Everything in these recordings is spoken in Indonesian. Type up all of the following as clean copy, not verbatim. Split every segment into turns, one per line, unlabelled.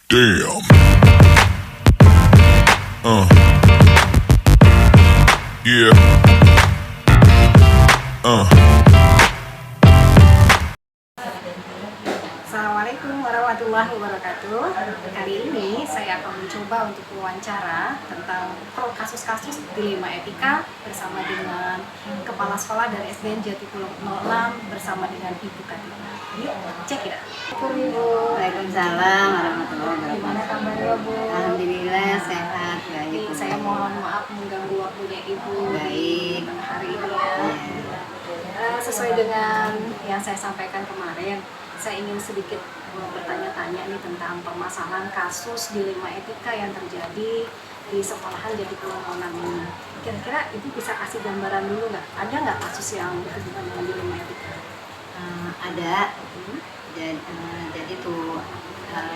Damn. Yeah.
Assalamualaikum warahmatullahi wabarakatuh. Kali ini saya akan mencoba untuk wawancara tentang kasus-kasus dilema etika bersama dengan Kepala Sekolah dari SDN Jatipulung 06 bersama dengan Ibu Kartika. Yuk, cek ya.
Waalaikumsalam warahmatullahi wabarakatuh.
Gimana kabarnya, Bu?
Alhamdulillah sehat, baik.
Ini saya mohon maaf mengganggu waktunya Ibu
Baik.
di hari ini ya. Sesuai dengan yang saya sampaikan kemarin, saya ingin sedikit bertanya-tanya nih tentang permasalahan kasus dilema etika yang terjadi di sekolahan Jatipulung 06 ini. Kira-kira Ibu bisa kasih gambaran dulu nggak? Ada nggak kasus yang berhubungan dengan dilema etika?
Ada. Jadi tuh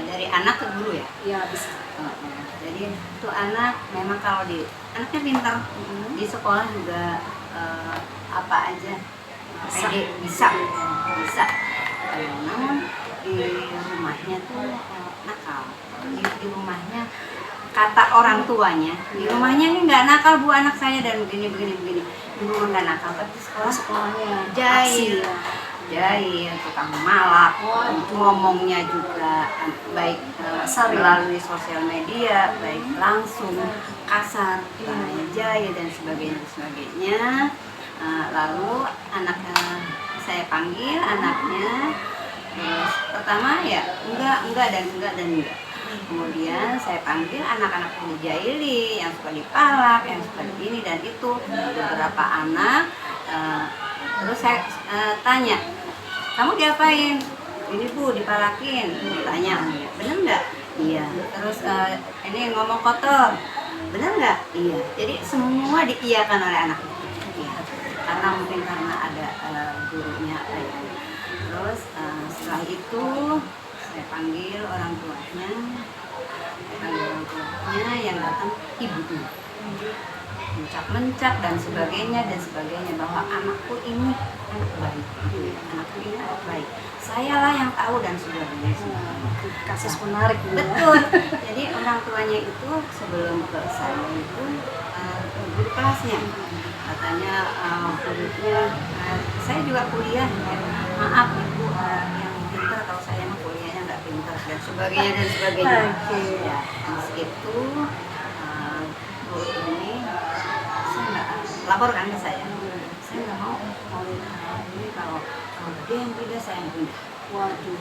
dari anak ke guru ya.
Ya bisa.
Jadi tuh anak memang kalau anaknya pintar di sekolah juga apa aja pede bisa. Namun di rumahnya tuh nakal. Di rumahnya kata orang tuanya, di rumahnya ini nggak nakal bu anak saya dan begini. Di rumah nggak nakal, tapi
Sekolahnya
jahil, tukang malak, ngomongnya juga baik melalui sosial media, baik langsung kasar, jahil dan sebagainya. Lalu anaknya saya panggil anaknya, terus pertama ya enggak dan enggak. Kemudian saya panggil anak-anak yang dijaili, yang suka dipalak, yang suka begini dan itu beberapa anak. Terus saya tanya, kamu diapain? Ini bu dipalakin. Tanya, bener nggak? Iya. Terus ini ngomong kotor, bener nggak? Iya. Jadi semua diiyakan oleh anak. Iya. Karena mungkin karena ada gurunya. Terus setelah itu saya panggil orang tuanya yang datang ibunya, mencap dan sebagainya bahwa anakku ini anak baik, sayalah yang tahu dan sebagainya.
Kasus menarik.
Betul. Jadi orang tuanya itu sebelum ke saya itu guru kelasnya katanya gurunya saya juga kuliah, maaf ibu yang pintar kalau saya mah kuliahnya nggak pintar dan sebagainya. Ya, itu guru ini saya nggak laporkan ke saya nggak mau ini kalau dia yang pindah saya yang pindah.
Waduh.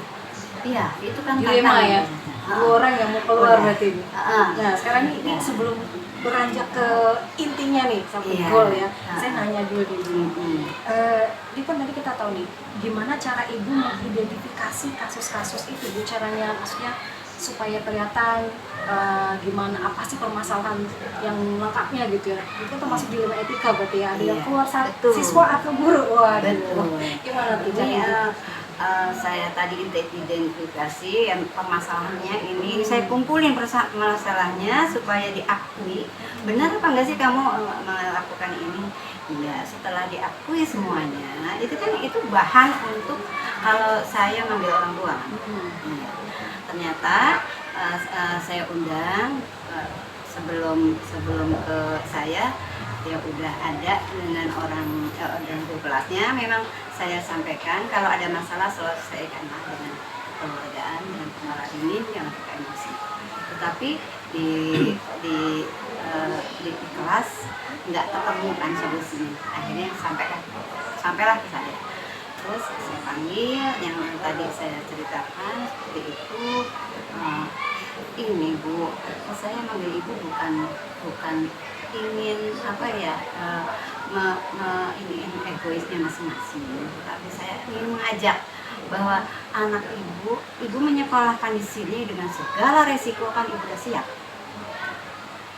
Iya, itu kan
Dilema ya. Dua orang yang mau keluar berarti ini.
Nah,
sekarang ini sebelum beranjak ke intinya nih sampai goal ya. Saya nanya dulu Di kan tadi kita tahu nih, gimana cara ibu mengidentifikasi kasus-kasus itu, bu, caranya maksudnya supaya kelihatan gimana apa sih permasalahan yang lengkapnya gitu ya. Itu termasuk dilema etika berarti ya. Ada yang keluar siswa atau guru. Waduh. Gimana tuh caranya?
Saya tadi identifikasi yang permasalahannya ini, saya kumpulin masalahnya supaya diakui. Benar apa enggak sih kamu melakukan ini? Iya, setelah diakui semuanya, itu kan itu bahan untuk kalau saya ngambil orang tua. Ternyata saya undang sebelum ke saya, ya udah ada dengan orang guru kelasnya. Memang saya sampaikan kalau ada masalah selesaikanlah dengan keluargaan dan masalah ini jangan pakai emosi. Tetapi di kelas nggak ketemu kan solusinya. Akhirnya sampailah ke saya. Terus saya panggil yang tadi saya ceritakan seperti itu. Ini bu, saya manggil ibu bukan ingin apa ya ini egoisnya masing-masing, tapi saya ingin mengajak bahwa anak ibu menyekolahkan di sini dengan segala resiko, kan ibu sudah siap.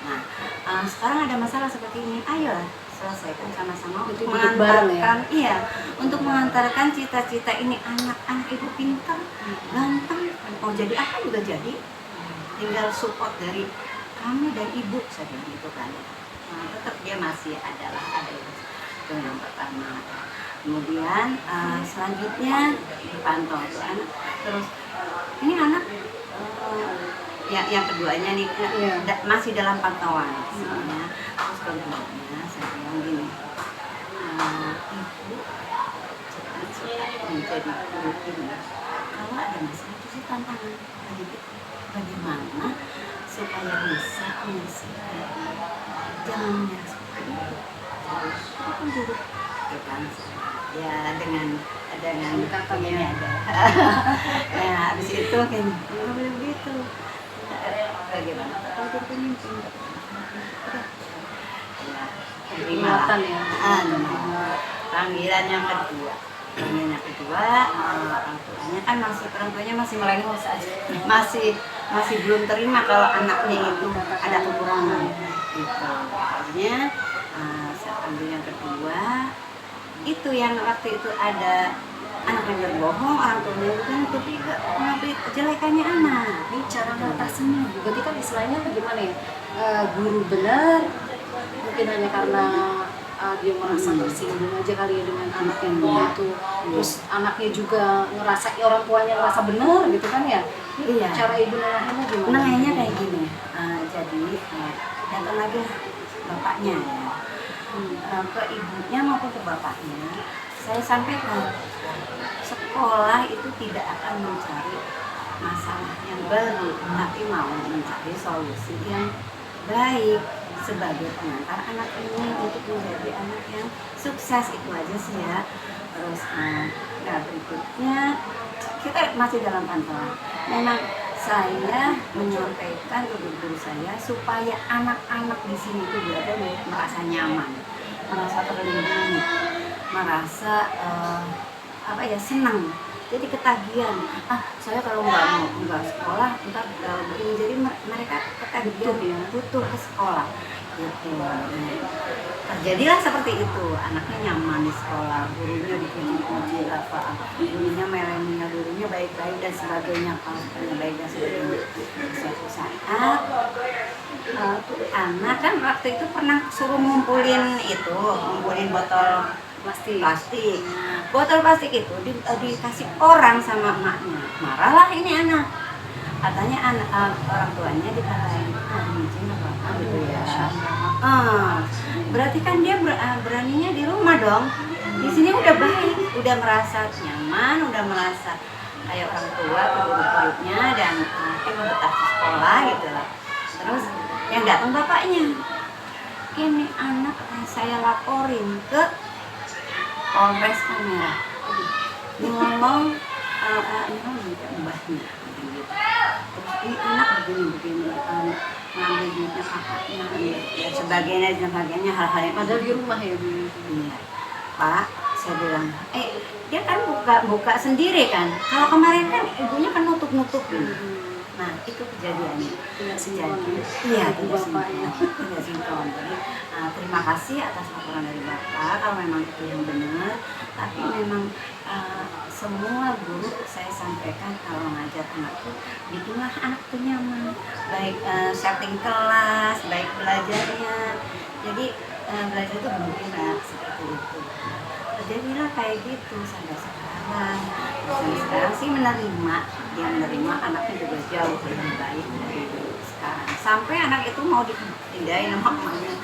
Nah, sekarang ada masalah seperti ini, ayolah selesaikan sama-sama untuk mengantarkan untuk mengantarkan cita-cita ini. Anak ibu pintar, ganteng, mau jadi apa juga jadi, tinggal support dari kami dan ibu, saya bilang gitu kan. Tetap dia masih ada itu yang pertama. Kemudian selanjutnya dipantau tuh anak, terus ini anak yang keduanya nih masih dalam pantauan misalnya. Terus keduanya saya bilang gini, ibu jangan suka menjadi guru ini. Kalau ada masalah itu sih tantangan bagi kita. Bagaimana supaya bisa menyelesaikan, jangan menyerah seperti itu. Jadi aku duduk kan ya dengan katanya ada. Nah habis itu kan nggak boleh begitu. Bagaimana kalau jadi pemimpin?
Peringatan ya.
Panggilan yang kedua. Panggilan yang kedua, orang tuanya kan masih melengos aja, masih belum terima kalau anaknya itu ada kekurangan. Gitu. Akhirnya saat panggil yang kedua, itu yang waktu itu ada anak yang berbohong, orang tuanya itu kan ketiga mengakui kejelekannya anak.
Ini cara ngatasinnya, berarti kan istilahnya gimana ya? Guru benar, mungkin hanya karena dia merasa tersinggung aja kali ya dengan anak yang begitu. Terus anaknya juga ngerasa, orang tuanya ngerasa benar gitu kan ya?
Iya.
Cara ibu nengahinnya gimana?
Nengahinnya kayak gini, jadi datang lagi bapaknya ya. Ke ibunya maupun ke bapaknya, saya sampaikan sekolah itu tidak akan mencari masalah yang baru, tapi mau mencari solusi yang baik sebagai pengantar anak ini untuk menjadi anak yang sukses. Itu aja sih ya. Terus berikutnya kita masih dalam pantauan. Memang saya menyampaikan ke guru saya supaya anak-anak di sini itu belajar merasa nyaman, merasa terlindungi, merasa senang. Jadi ketagihan, saya kalau nggak sekolah ntar begini, jadi mereka ketagihan butuh ke sekolah gitu. Terjadilah seperti itu, anaknya nyaman di sekolah, gurunya dipuji-puji, gurunya melengnya, gurunya baik-baik dan sebagainya, baik dan sebagainya. Suatu saat anak kan waktu itu pernah suruh ngumpulin botol plastik. Botol plastik itu dikasih orang sama emaknya. Marahlah ini anak. Katanya orang tuanya dikatain, izin apa gitu ya. Berarti kan dia beraninya di rumah dong. Di sini udah baik, udah merasa nyaman, udah merasa kayak orang tua ke guru-gurunya dan emang betah di sekolah gitu lah. Terus yang datang bapaknya, ini anak saya laporin ke Polres Palmerah. Ngomong mbahnya. Terus ini anak begini ngambil duitnya kakaknya dan sebagainya hal-hal yang
padahal di rumah ya Bu.
Iya. Pak, saya bilang dia kan buka sendiri kan. Kalau kemarin kan ibunya kan nutup-nutupin. Nah itu kejadiannya.
Tidak sinkron.
Iya, tidak sinkron. Jadi terima kasih atas laporan dari Bapak. Kalau memang itu yang benar, tapi memang semua guru saya sampaikan kalau ngajar anak itu bikinlah anak itu nyaman, baik setting kelas, baik belajarnya. Jadi belajar itu bergerak seperti itu. Jadilah kayak gitu sampai sekarang. Sekarang sih dia menerima anaknya juga jauh lebih baik dari sekarang. Sampai anak itu mau dipindahin sama mamanya,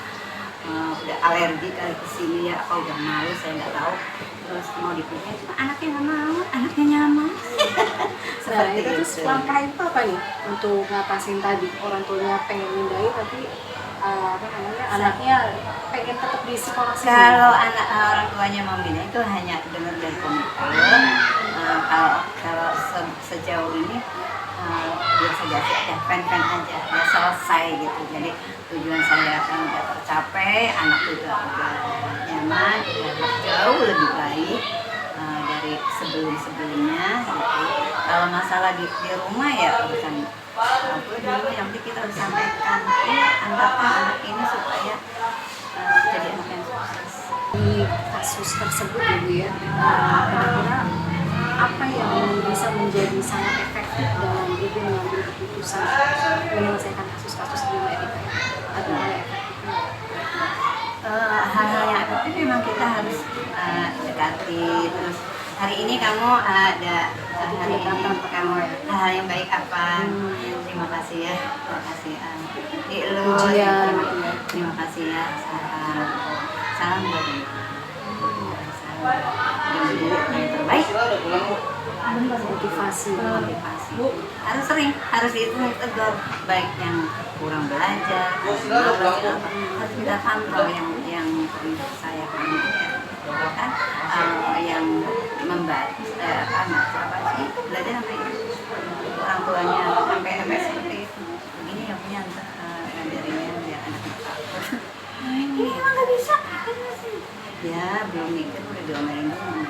udah alergi kali kesini ya, apa udah malu saya nggak tahu. Terus mau dipindahin, cuma anaknya nggak mau, anaknya nyaman.
Seperti itu. Terus langkah itu apa nih untuk ngatasin tadi orang tuanya pengen pindahin tapi anaknya pengen tetap di sekolah sini?
Kalau orang tuanya mau pindah itu hanya dengar dari komputer. Kalau sejauh ini biasa aja, fan-fan aja, udah selesai gitu. Jadi tujuan saya kan udah tercapai, anak juga udah nyaman, udah jauh lebih baik dari sebelumnya gitu. Kalau masalah di rumah ya urusan dulu yang penting kita harus sampaikan anggapkan anak ini supaya jadi anak yang sukses.
Di kasus tersebut ya Bu ya, kira-kira apa yang bisa menjadi sangat efektif dalam Ibu mengambil keputusan menyelesaikan kasus-kasus di Amerika ya? Atau
hal-hal yang efektif memang kita harus dekati. Terus hari ini kamu ada
Jadi
hari ini
pendekatan
kamu
pertama ya.
hal yang baik apa. Terima kasih ya, terima kasih Lu,
Pujian.
terima kasih ya, salam buat salam yang terbaik,
Motivasi.
motivasi harus sering, harus itu tegur, baik yang kurang belajar, harus kita pantau yang saya kan yang membaca belajar sampai orang tuanya sampai seperti itu, begini yang punya ngajarinya biar anaknya takut. Ini emang nggak bisa ya, belum mikir udah diomelin dulu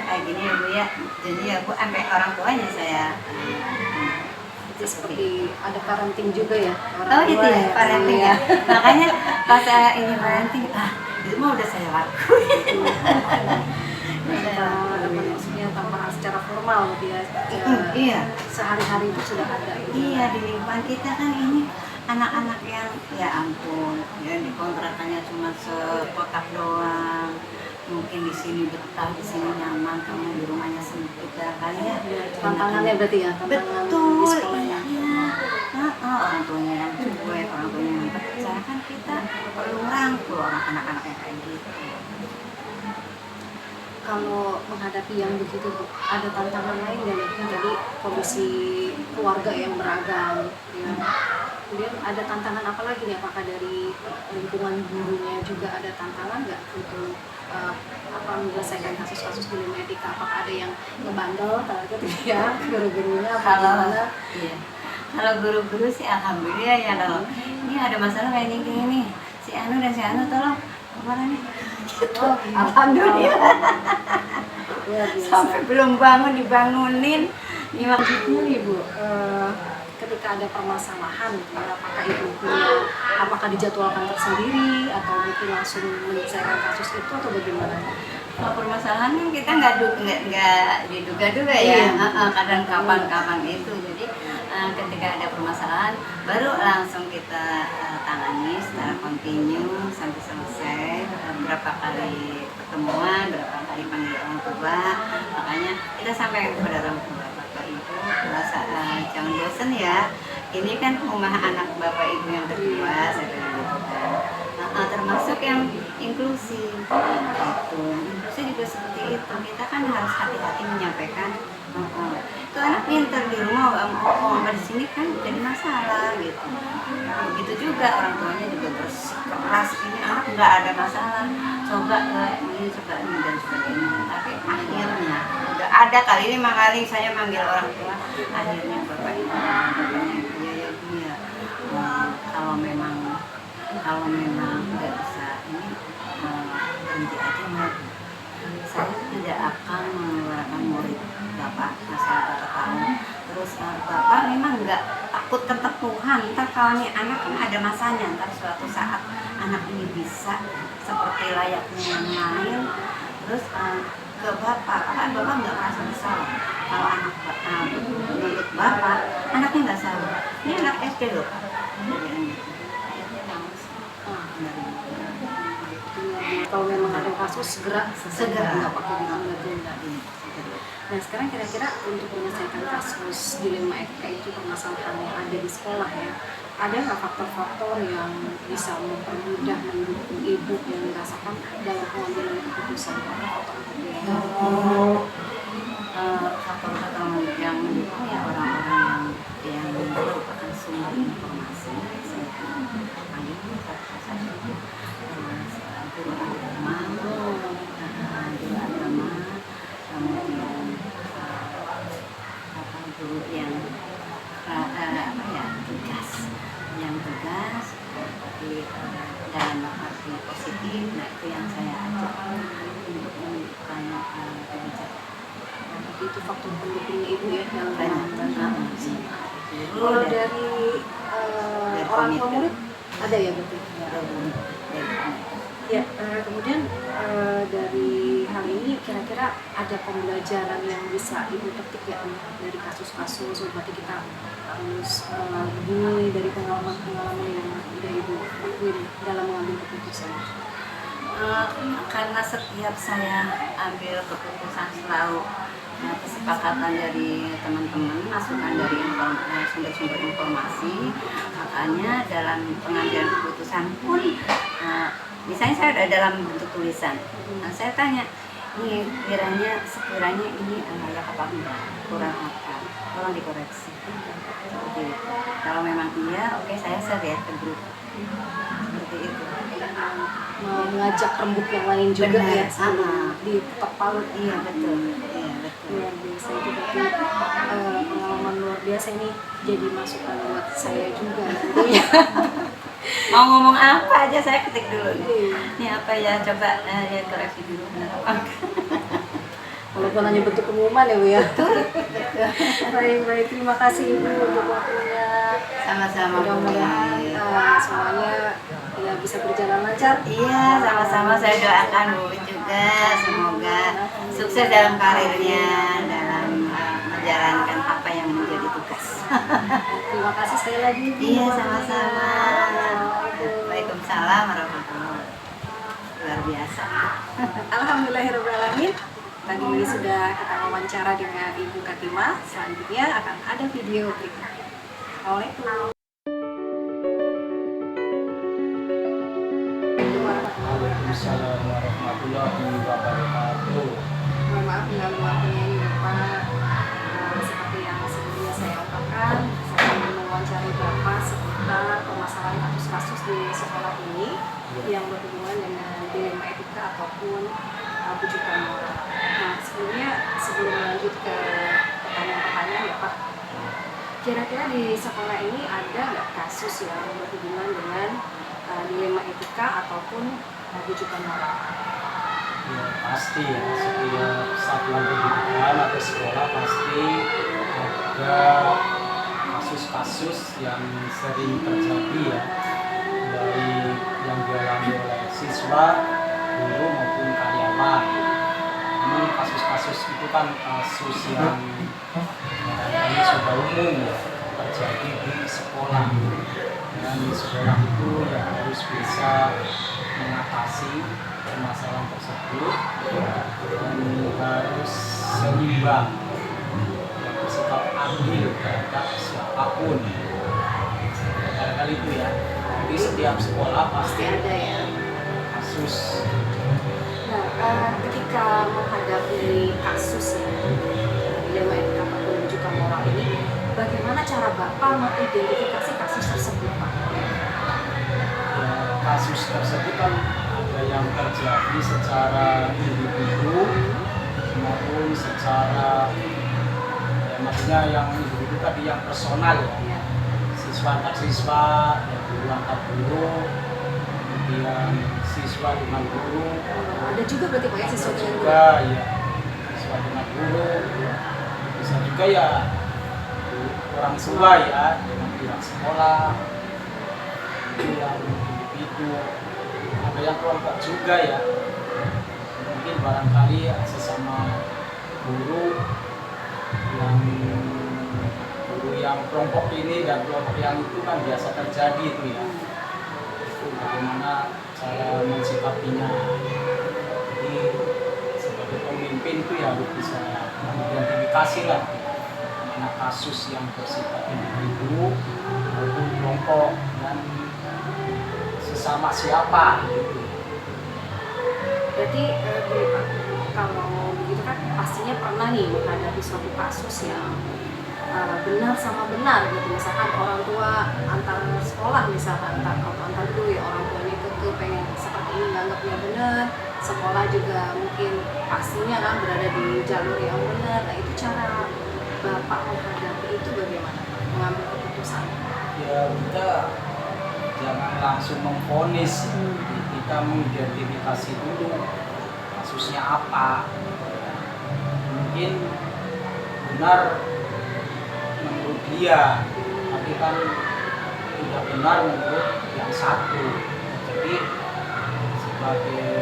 kayak gini ya Bu ya, jadi ya Bu sampai orang tuanya saya
Itu seperti ada parenting juga ya.
oh itu
tua
ya parenting ya, makanya pas saya ini parenting itu mah udah saya lakuin.
Maksudnya tanpa secara formal gitu ya.
Iya,
Sehari-hari itu sudah ada.
iya di lingkungan kita kan ini anak-anak yang ya ampun ya di kontrakannya cuma sekotak doang, mungkin di sini betah, di sini nyaman, kamu di rumahnya sempit ya kali ya.
Tantangannya berarti ya, tantangan di
Betul,
sekolahnya.
iya. Orang tuanya yang cuek, orang tuanya yang pecah, kan kita perlu merangkul anak-anak yang kayak gitu.
Kalau menghadapi yang begitu Bu, ada tantangan lain nggak nih? Jadi kondisi keluarga yang beragam, ya. Kemudian ada tantangan apa lagi nih? Apakah dari lingkungan gurunya juga ada tantangan nggak untuk menyelesaikan kasus-kasus di Etika? Apakah ada yang ngebandel, gitu ya, guru-gurunya?
Kalau iya, kalau guru-guru sih alhamdulillah ya, kalau ini ada masalah kayak gini nih, si Anu dan si Anu tolong kemana nih? Gitu. Alhamdulillah.
Luar biasa.
Sampai belum bangun dibangunin.
Selanjutnya nih Bu, ketika ada permasalahan, gitu ya, apakah dijadwalkan tersendiri atau mungkin langsung menyelesaikan kasus itu atau bagaimana?
Kalau permasalahan kan kita nggak diduga-duga ya.
Iya.
Kadang kapan itu. Jadi ketika ada permasalahan baru langsung kita tangani secara kontinu sampai selesai. Berapa kali pertemuan, berapa kali panggil orang tua, makanya kita sampai kepada orang tua, Bapak Ibu jangan bosan ya, ini kan rumah anak Bapak Ibu yang kedua, saya bilang gitu kan. Termasuk yang inklusi itu juga seperti itu, kita kan harus hati-hati menyampaikan itu anak pintar di rumah di sini kan jadi masalah gitu. Begitu juga orang tuanya juga bersikeras, ini anak nggak ada masalah, coba ini dan sebagainya. Tapi akhirnya udah ada kali 5 kali saya manggil orang tua, akhirnya bapaknya iya kalau memang nggak bisa ini berhenti aja Mbak. Saya tidak akan mengeluarkan murid Bapak asal Bapak tahu. Terus Bapak memang nggak takut ketepuhan, ntar kalau nih anak kan ada masanya, ntar suatu saat anak ini bisa seperti layaknya yang lain. Terus ke Bapak, karena Bapak nggak merasa bersalah. Kalau anak menurut Bapak, anaknya nggak salah. Ini anak SD loh Pak.
Kalau memang ada kasus segera nggak pakai ditunda-tunda. Nah sekarang kira-kira untuk menyelesaikan kasus dilema etika itu, permasalahan yang ada di sekolah ya, ada nggak faktor-faktor yang bisa mempermudah mendukung ibu yang dirasakan dalam pengambilan keputusan?
Faktor-faktor yang mendukung ya orang-orang yang merupakan sumber informasi. Saya panggil guru agama, kemudian guru yang tugas tapi dalam arti positif. Nah itu yang saya ajak untuk menunjukkan kebijakan.
Itu faktor pendukungnya ibu ya yang
Banyak.
Kalau dari orang tua murid ada ya berarti? Ya, kemudian dari hal ini kira-kira ada pembelajaran yang bisa ibu petik ya dari kasus-kasus, berarti kita harus begini dari pengalaman-pengalaman yang udah ibu lakuin dalam mengambil keputusan.
Karena setiap saya ambil keputusan selalu kesepakatan dari teman-teman, masukan dari sumber-sumber informasi. Makanya dalam pengambilan keputusan pun, misalnya saya ada dalam bentuk tulisan, saya tanya, ini sekiranya ini layak apa enggak, kurang apa, tolong dikoreksi. Seperti itu. Kalau memang iya, oke, saya share ya ke grup. Seperti itu.
Mengajak rembuk yang lain juga.
Benar.
Ya, di ketok palu.
Iya betul. Iya betul.
Luar biasa itu berarti pengalaman luar biasa ini, jadi masukan buat saya juga nantinya.
Mau ngomong apa aja saya ketik dulu nih. Ini apa ya, coba ya koreksi dulu benar apa enggak.
Walaupun hanya bentuk pengumuman ya Bu ya. Baik, terima kasih Ibu untuk waktunya.
Sama-sama Bu.
Mudah-mudahan semuanya ya bisa berjalan lancar.
Iya, sama-sama saya doakan Bu juga, semoga sukses dalam karirnya, dalam menjalankan apa yang menjadi tugas.
Terima kasih sekali lagi Bu.
Iya, sama-sama. Waalaikumsalam warahmatullahi wabarakatuh. Luar biasa.
Alhamdulillahirrahmanirrahim. Tadi sudah kita wawancara dengan Ibu Katimah. Selanjutnya akan ada video berikutnya. Assalamualaikum.
Waalaikumsalam warahmatullahi wabarakatuh.
Mohon maaf mengganggu waktunya ini Bapak. Seperti yang sebelumnya saya ungkapkan, saya ingin mewawancari Bapak seputar permasalahan kasus-kasus di sekolah ini yang berhubungan dengan dilema etika ataupun bujukan moral. Nah, sebelum lanjut ke pertanyaan-pertanyaan ya Pak, kira-kira di sekolah ini ada nggak kasus yang berhubungan dengan dilema etika ataupun bujukan moral?
Ya pasti ya, setiap satuan pendidikan atau sekolah pasti ada kasus-kasus yang sering terjadi ya, dari yang dialami oleh siswa, guru maupun karyawan. Namun kasus-kasus itu kan kasus yang ini sudah umum ya, terjadi di sekolah. Dan di sekolah itu ya harus bisa mengatasi permasalahan tersebut dan harus seimbang, bersikap adil terhadap siapapun. Kali itu ya, di setiap sekolah pasti
Ada ya.
kasus.
Nah, ketika menghadapi kasus ya, dilema etika ataupun bujukan moral ini, bagaimana cara Bapak mengidentifikasi kasus tersebut, Pak?
Ya, kasus tersebut kan ada yang terjadi secara individu maupun secara ya, maksudnya yang individu tadi yang personal ya, siswa antar siswa, ya, guru antar guru, kemudian siswa dengan guru.
Ada juga berarti Pak ya siswa
Ada
dengan
juga ya siswa dengan guru, bisa juga ya orang tua ya dengan pihak sekolah, itu yang individu, ada yang kelompok juga ya, mungkin barangkali ya, sesama guru yang kelompok ini dan kelompok yang itu kan biasa terjadi itu ya, itu bagaimana cara mensikapinya. Jadi sebagai pemimpin itu ya harus bisa mengidentifikasi lah mana kasus yang bersifat individu maupun kelompok dan sesama siapa gitu.
Berarti gini Pak, kalau begitu kan pastinya pernah nih menghadapi suatu kasus yang benar sama benar gitu, misalkan orang tua antar sekolah, misalkan antar dulu ya, orang tuanya pengen seperti ini nganggapnya benar, sekolah juga mungkin pastinya kan berada di jalur yang benar. Nah, itu cara Bapak menghadapi itu bagaimana, mengambil keputusan?
Ya kita jangan langsung memvonis, kita mengidentifikasi dulu kasusnya apa. Mungkin benar menurut dia, tapi kan tidak benar menurut yang satu. Jadi sebagai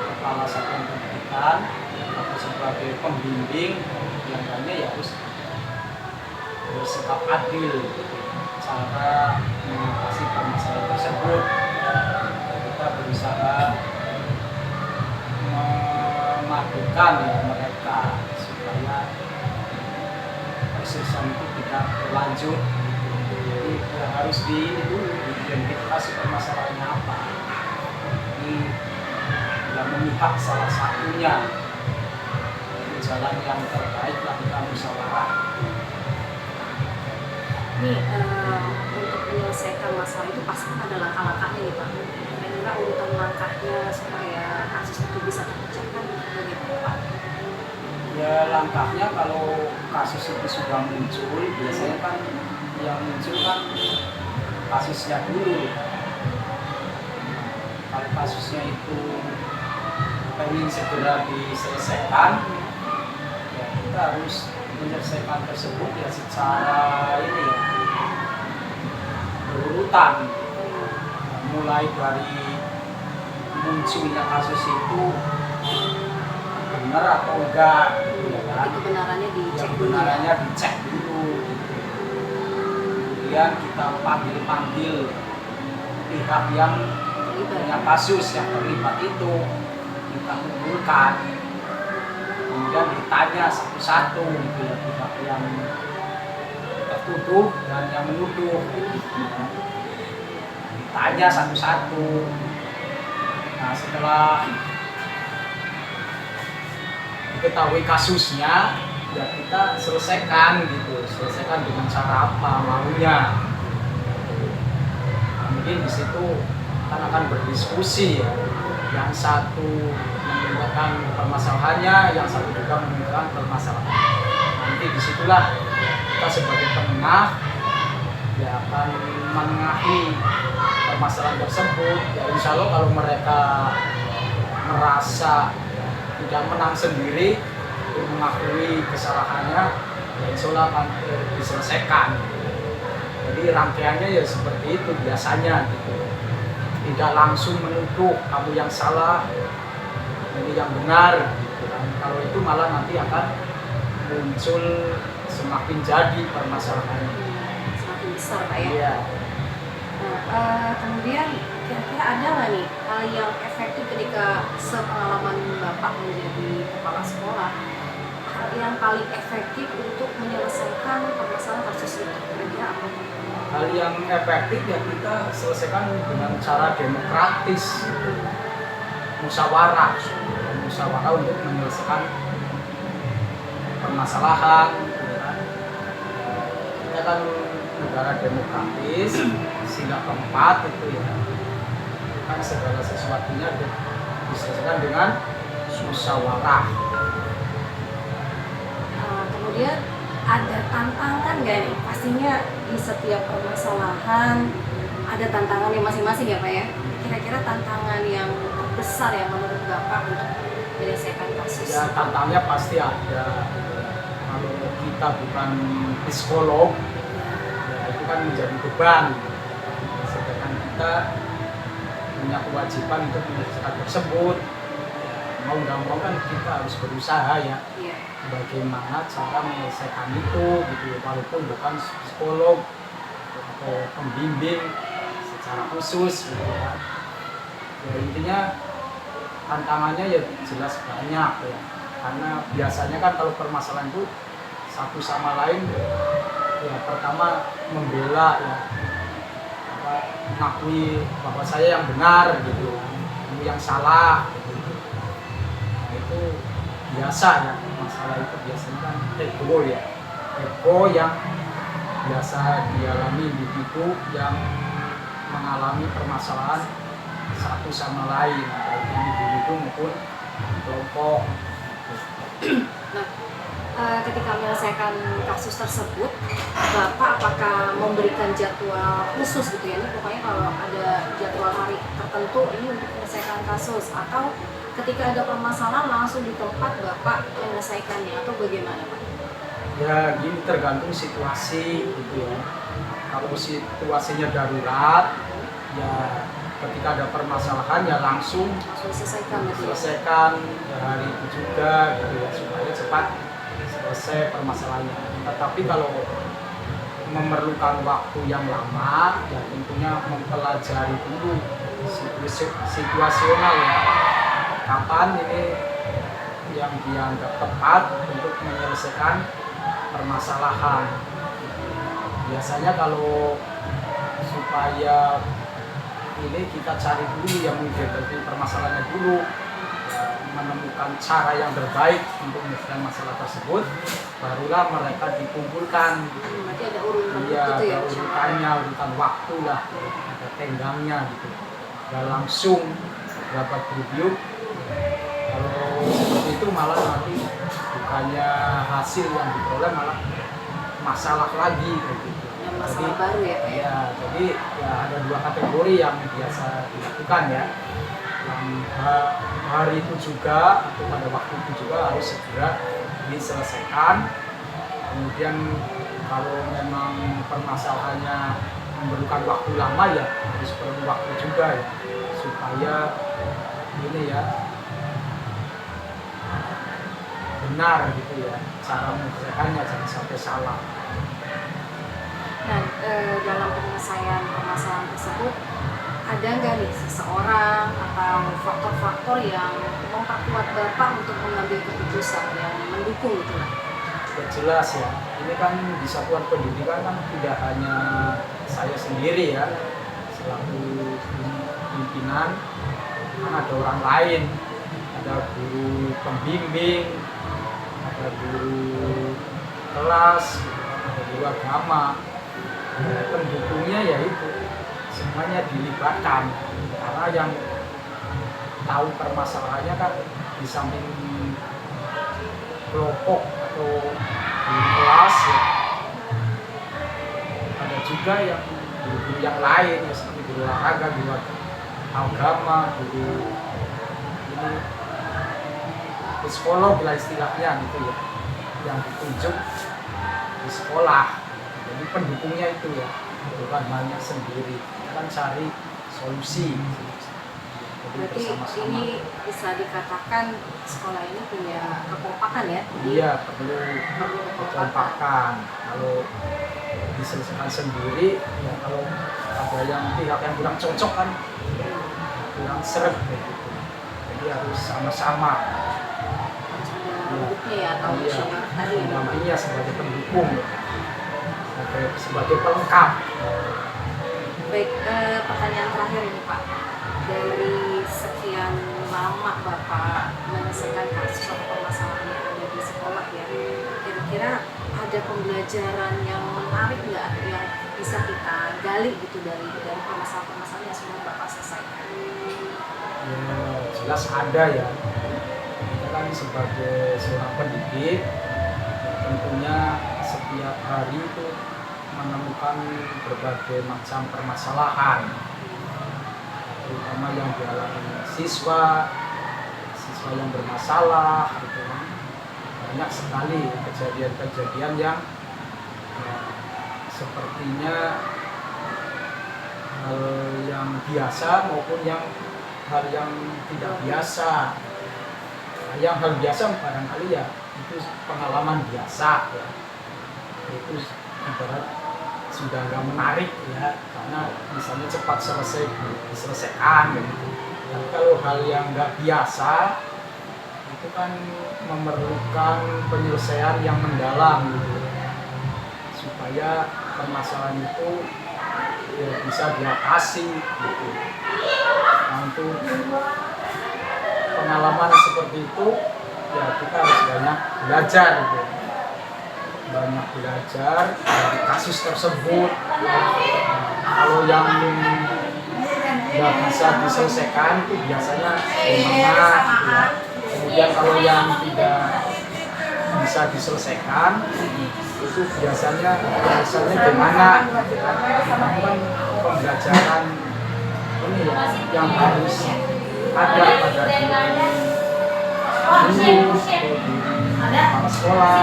kepala satuan pendidikan atau sebagai pembimbing, yang lainnya ya harus bersikap adil cara mengatasi permasalahan tersebut. Kita berusaha memadukan ya mereka supaya kesuksesan itu tidak berlanjut. Jadi harus diidentifikasi permasalahannya apa. Ini yang memihak salah satunya, itu jalan yang terbaik lah kita musyawarah.
Nih untuk menyelesaikan masalah itu pasti ada langkah-langkahnya nih Pak. Kira-kira urutan langkahnya supaya kasus itu bisa terpecahkan bagaimana Pak?
Ya langkahnya kalau kasus itu sudah muncul, biasanya kan yang muncul kan kasusnya dulu. Kalau kasusnya itu pengen segera diselesaikan, ya kita harus menyelesaikan tersebut ya secara ini ya berurutan. Mulai dari munculnya kasus itu benar atau enggak, gitu ya kan?
Kebenarannya dicek
Yang
dulu.
kebenarannya dicek dulu. Gitu. Kemudian kita panggil pihak yang punya kasus yang terlibat itu, kita kumpulkan, kemudian ditanya satu-satu gitu ya, pihak yang tertuduh dan yang menuduh, ditanya satu-satu. Nah setelah diketahui kasusnya, ya kita selesaikan gitu, selesaikan dengan cara apa maunya. Nah, mungkin di situ kan akan berdiskusi ya, yang satu menunjukkan permasalahannya, yang satu juga menunjukkan permasalahan. Nanti disitulah kita sebagai penengah ya akan menengahi permasalahan tersebut. Ya insya Allah kalau mereka merasa tidak menang sendiri untuk mengakui kesalahannya, ya insya Allah akan diselesaikan. Jadi rangkaiannya ya seperti itu biasanya gitu. Tidak langsung menuduh kamu yang salah, ini yang benar gitu. Dan kalau itu malah nanti akan muncul semakin jadi permasalahannya.
Semakin besar Pak ya.
Iya.
Nah, kemudian kira-kira ada nggak nih hal yang efektif ketika sepengalaman Bapak menjadi kepala sekolah, hal yang paling efektif untuk menyelesaikan permasalahan kasus itu kira-kira apa?
Hal yang efektif ya kita selesaikan dengan cara demokratis, musyawarah untuk menyelesaikan permasalahan. Kita kan negara demokratis, sila keempat itu ya, kan segala sesuatunya diselesaikan dengan musyawarah.
Kemudian ada tantangan nggak nih? Pastinya di setiap permasalahan ada tantangannya masing-masing ya Pak ya. Kira-kira tantangan yang terbesar yang menurut Bapak untuk menyelesaikan kasus?
Ya tantangannya pasti ada. Kalau kita bukan psikolog, ya itu kan menjadi beban. Sedangkan kita punya kewajiban untuk menyelesaikan tersebut. Ya, mau nggak mau kan kita harus berusaha ya.
Iya.
Bagaimana cara menyelesaikan itu gitu, walaupun bukan psikolog atau pembimbing secara khusus gitu kan. Ya intinya tantangannya ya jelas banyak ya, karena biasanya kan kalau permasalahan itu satu sama lain ya pertama membela ya, mengakui bahwa saya yang benar gitu, kamu yang salah gitu. Nah, itu biasa ya, masalah itu biasanya kan ego ya, ego yang biasa dialami individu yang mengalami permasalahan satu sama lain, baik individu maupun kelompok.
Nah, ketika menyelesaikan kasus tersebut, Bapak apakah memberikan jadwal khusus gitu ya? Ini pokoknya kalau ada jadwal hari tertentu ini untuk menyelesaikan kasus, atau ketika ada permasalahan langsung di tempat Bapak menyelesaikannya, atau bagaimana Pak?
Ya gini, tergantung situasi gitu ya. Kalau situasinya darurat, ya ketika ada permasalahan ya langsung
Selesaikan gitu ya?
selesaikan ya hari itu juga gitu ya, supaya cepat selesai permasalahannya. Tetapi kalau memerlukan waktu yang lama, ya tentunya mempelajari dulu situasional ya, kapan ini yang dianggap tepat untuk menyelesaikan permasalahan. Biasanya kalau supaya ini kita cari dulu yang mengidentifikasi permasalahannya dulu, ya, menemukan cara yang terbaik untuk menyelesaikan masalah tersebut, barulah mereka dikumpulkan.
Berarti ada urutan
Iya,
gitu ya.
ada urutannya, urutan waktu lah, ada tenggangnya gitu. Gak langsung dapat grup. Kalau seperti itu malah nanti bukannya hasil yang diperoleh malah masalah lagi kayak gitu.
Yang masalah baru ya Pak ya.
Ya, jadi ya ada 2 kategori yang biasa dilakukan ya. Yang hari itu juga atau pada waktu itu juga harus segera diselesaikan. Kemudian kalau memang permasalahannya memerlukan waktu lama ya harus perlu waktu juga ya supaya ini ya benar gitu ya cara menyelesaikannya, jangan sampai salah.
Nah, dalam penyelesaian permasalahan tersebut ada nggak nih seseorang atau faktor-faktor yang memperkuat Bapak untuk mengambil keputusan yang mendukung gitu lah?
Ya jelas ya, ini kan di satuan pendidikan kan tidak hanya saya sendiri ya selaku pimpinan, kan ada orang lain, ada guru pembimbing, ada guru kelas, ada guru agama. Nah, pendukungnya yaitu semuanya dilibatkan karena yang tahu permasalahannya kan di samping kelompok atau di kelas ya, ada juga yang guru yang lain ya, seperti guru olahraga, guru agama, guru ini psikolog lah istilahnya gitu ya, yang ditunjuk di sekolah. Jadi pendukungnya itu ya, bukan hanya sendiri, kita kan cari solusi. Jadi
Berarti
bersama-sama.
ini bisa dikatakan sekolah ini punya kekompakan ya?
Iya, perlu kekompakan. Kalau diselesaikan sendiri, ya kalau ada yang pihak yang kurang cocok kan, kurang seret gitu. Jadi harus sama-sama.
Pendukungnya ya atau
Iya,
musyawarah tadi ya?
mendampinginya sebagai pendukung, sebagai pelengkap.
Baik, pertanyaan terakhir ini Pak. Dari sekian lama Bapak menyelesaikan kasus atau permasalahan yang ada di sekolah ya, kira-kira ada pembelajaran yang menarik nggak yang bisa kita gali gitu dari permasalahan-permasalahan yang sudah Bapak selesaikan?
Ya, jelas ada ya. Kita kan sebagai seorang pendidik, ya tentunya setiap hari itu menemukan berbagai macam permasalahan, terutama yang dialami siswa yang bermasalah gitu kan. Banyak sekali kejadian-kejadian yang ya, sepertinya hal yang biasa maupun hal yang tidak biasa. Nah, yang hal biasa barangkali ya itu pengalaman biasa ya. Itu ibarat sudah nggak menarik ya, karena misalnya cepat diselesaikan gitu. Tapi kalau hal yang nggak biasa itu kan memerlukan penyelesaian yang mendalam gitu, supaya permasalahan itu ya, bisa diatasi gitu. Nah, untuk pengalaman seperti itu ya kita harus banyak belajar gitu. Banyak belajar dari kasus tersebut. Kalau yang nggak bisa diselesaikan itu biasanya semangat ya. Kemudian kalau yang tidak bisa diselesaikan itu biasanya gimana gitu kan. Itu kan pembelajaran ini ya, yang harus ada pada diri guru, kepala sekolah.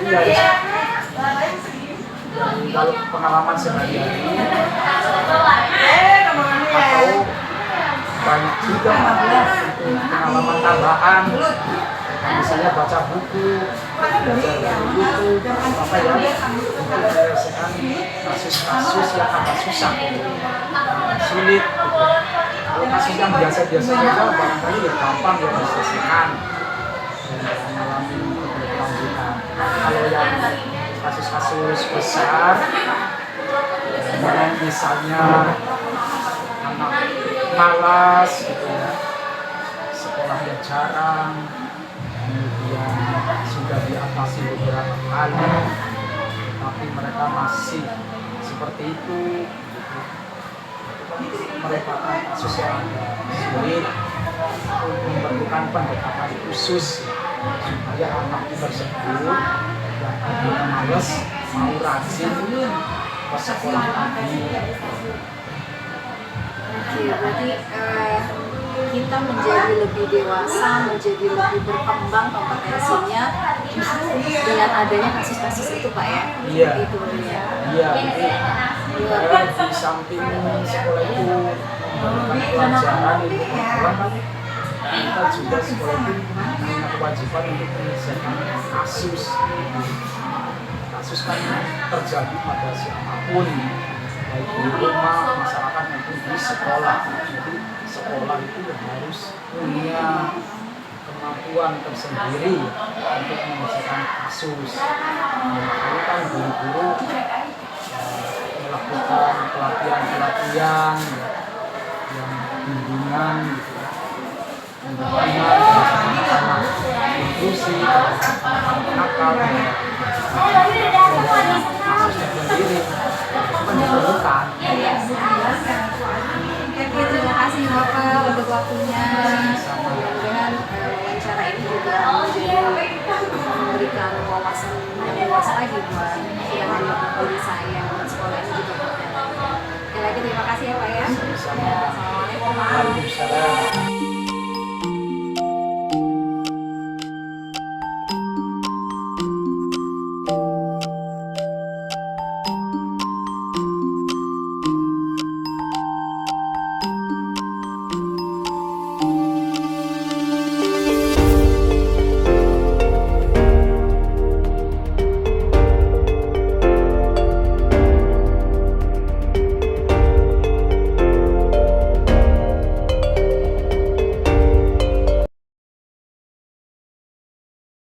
Iya ya. Kalau pengalaman sehari-hari atau banyak juga untuk pengalaman tambahan, misalnya baca buku, belajar dari YouTube, apa ya, untuk menyelesaikan kasus-kasus yang agak susah, sulit. Kalau kasus yang biasa-biasa saja barangkali ya gampang ya diselesaikan dan mengalami keberlanjutan. kalau yang kasus-kasus besar, misalnya anak malas gitu ya, sekolahnya jarang, kemudian sudah diatasi beberapa kali, tapi mereka masih seperti itu, gitu. Merupakan kasus yang agak sulit, memerlukan pendekatan khusus supaya anak tersebut yang tadinya males mau rajin ke sekolah lagi.
Oke, berarti kita menjadi lebih dewasa, menjadi lebih berkembang kompetensinya dengan adanya kasus-kasus itu, Pak ya?
Iya.
Itu ya.
Iya, di samping sekolah itu memberikan pelajaran itu kan kita juga sekolah itu punya kewajiban untuk menyelesaikan kasus. Kasus kan terjadi pada siapapun, baik di rumah, masyarakat maupun di sekolah. Jadi sekolah itu harus punya kemampuan tersendiri untuk menyelesaikan kasus. Makanya kan guru-guru melakukan pelatihan-pelatihan yang bimbingan gitu ya, pendampingan anak-anak inklusi, anak-anak nakal, kasusnya sendiri itu kan diperlukan.
Oke, terima kasih Bapak untuk waktunya. Mudah-mudahan wawancara ini juga memberikan wawasan yang luas lagi buat yang hanya diri saya buat sekolah ini juga. Sekali lagi terima kasih ya Pak ya.
Sama-sama.
Assalamualaikum.
Waalaikumsalam.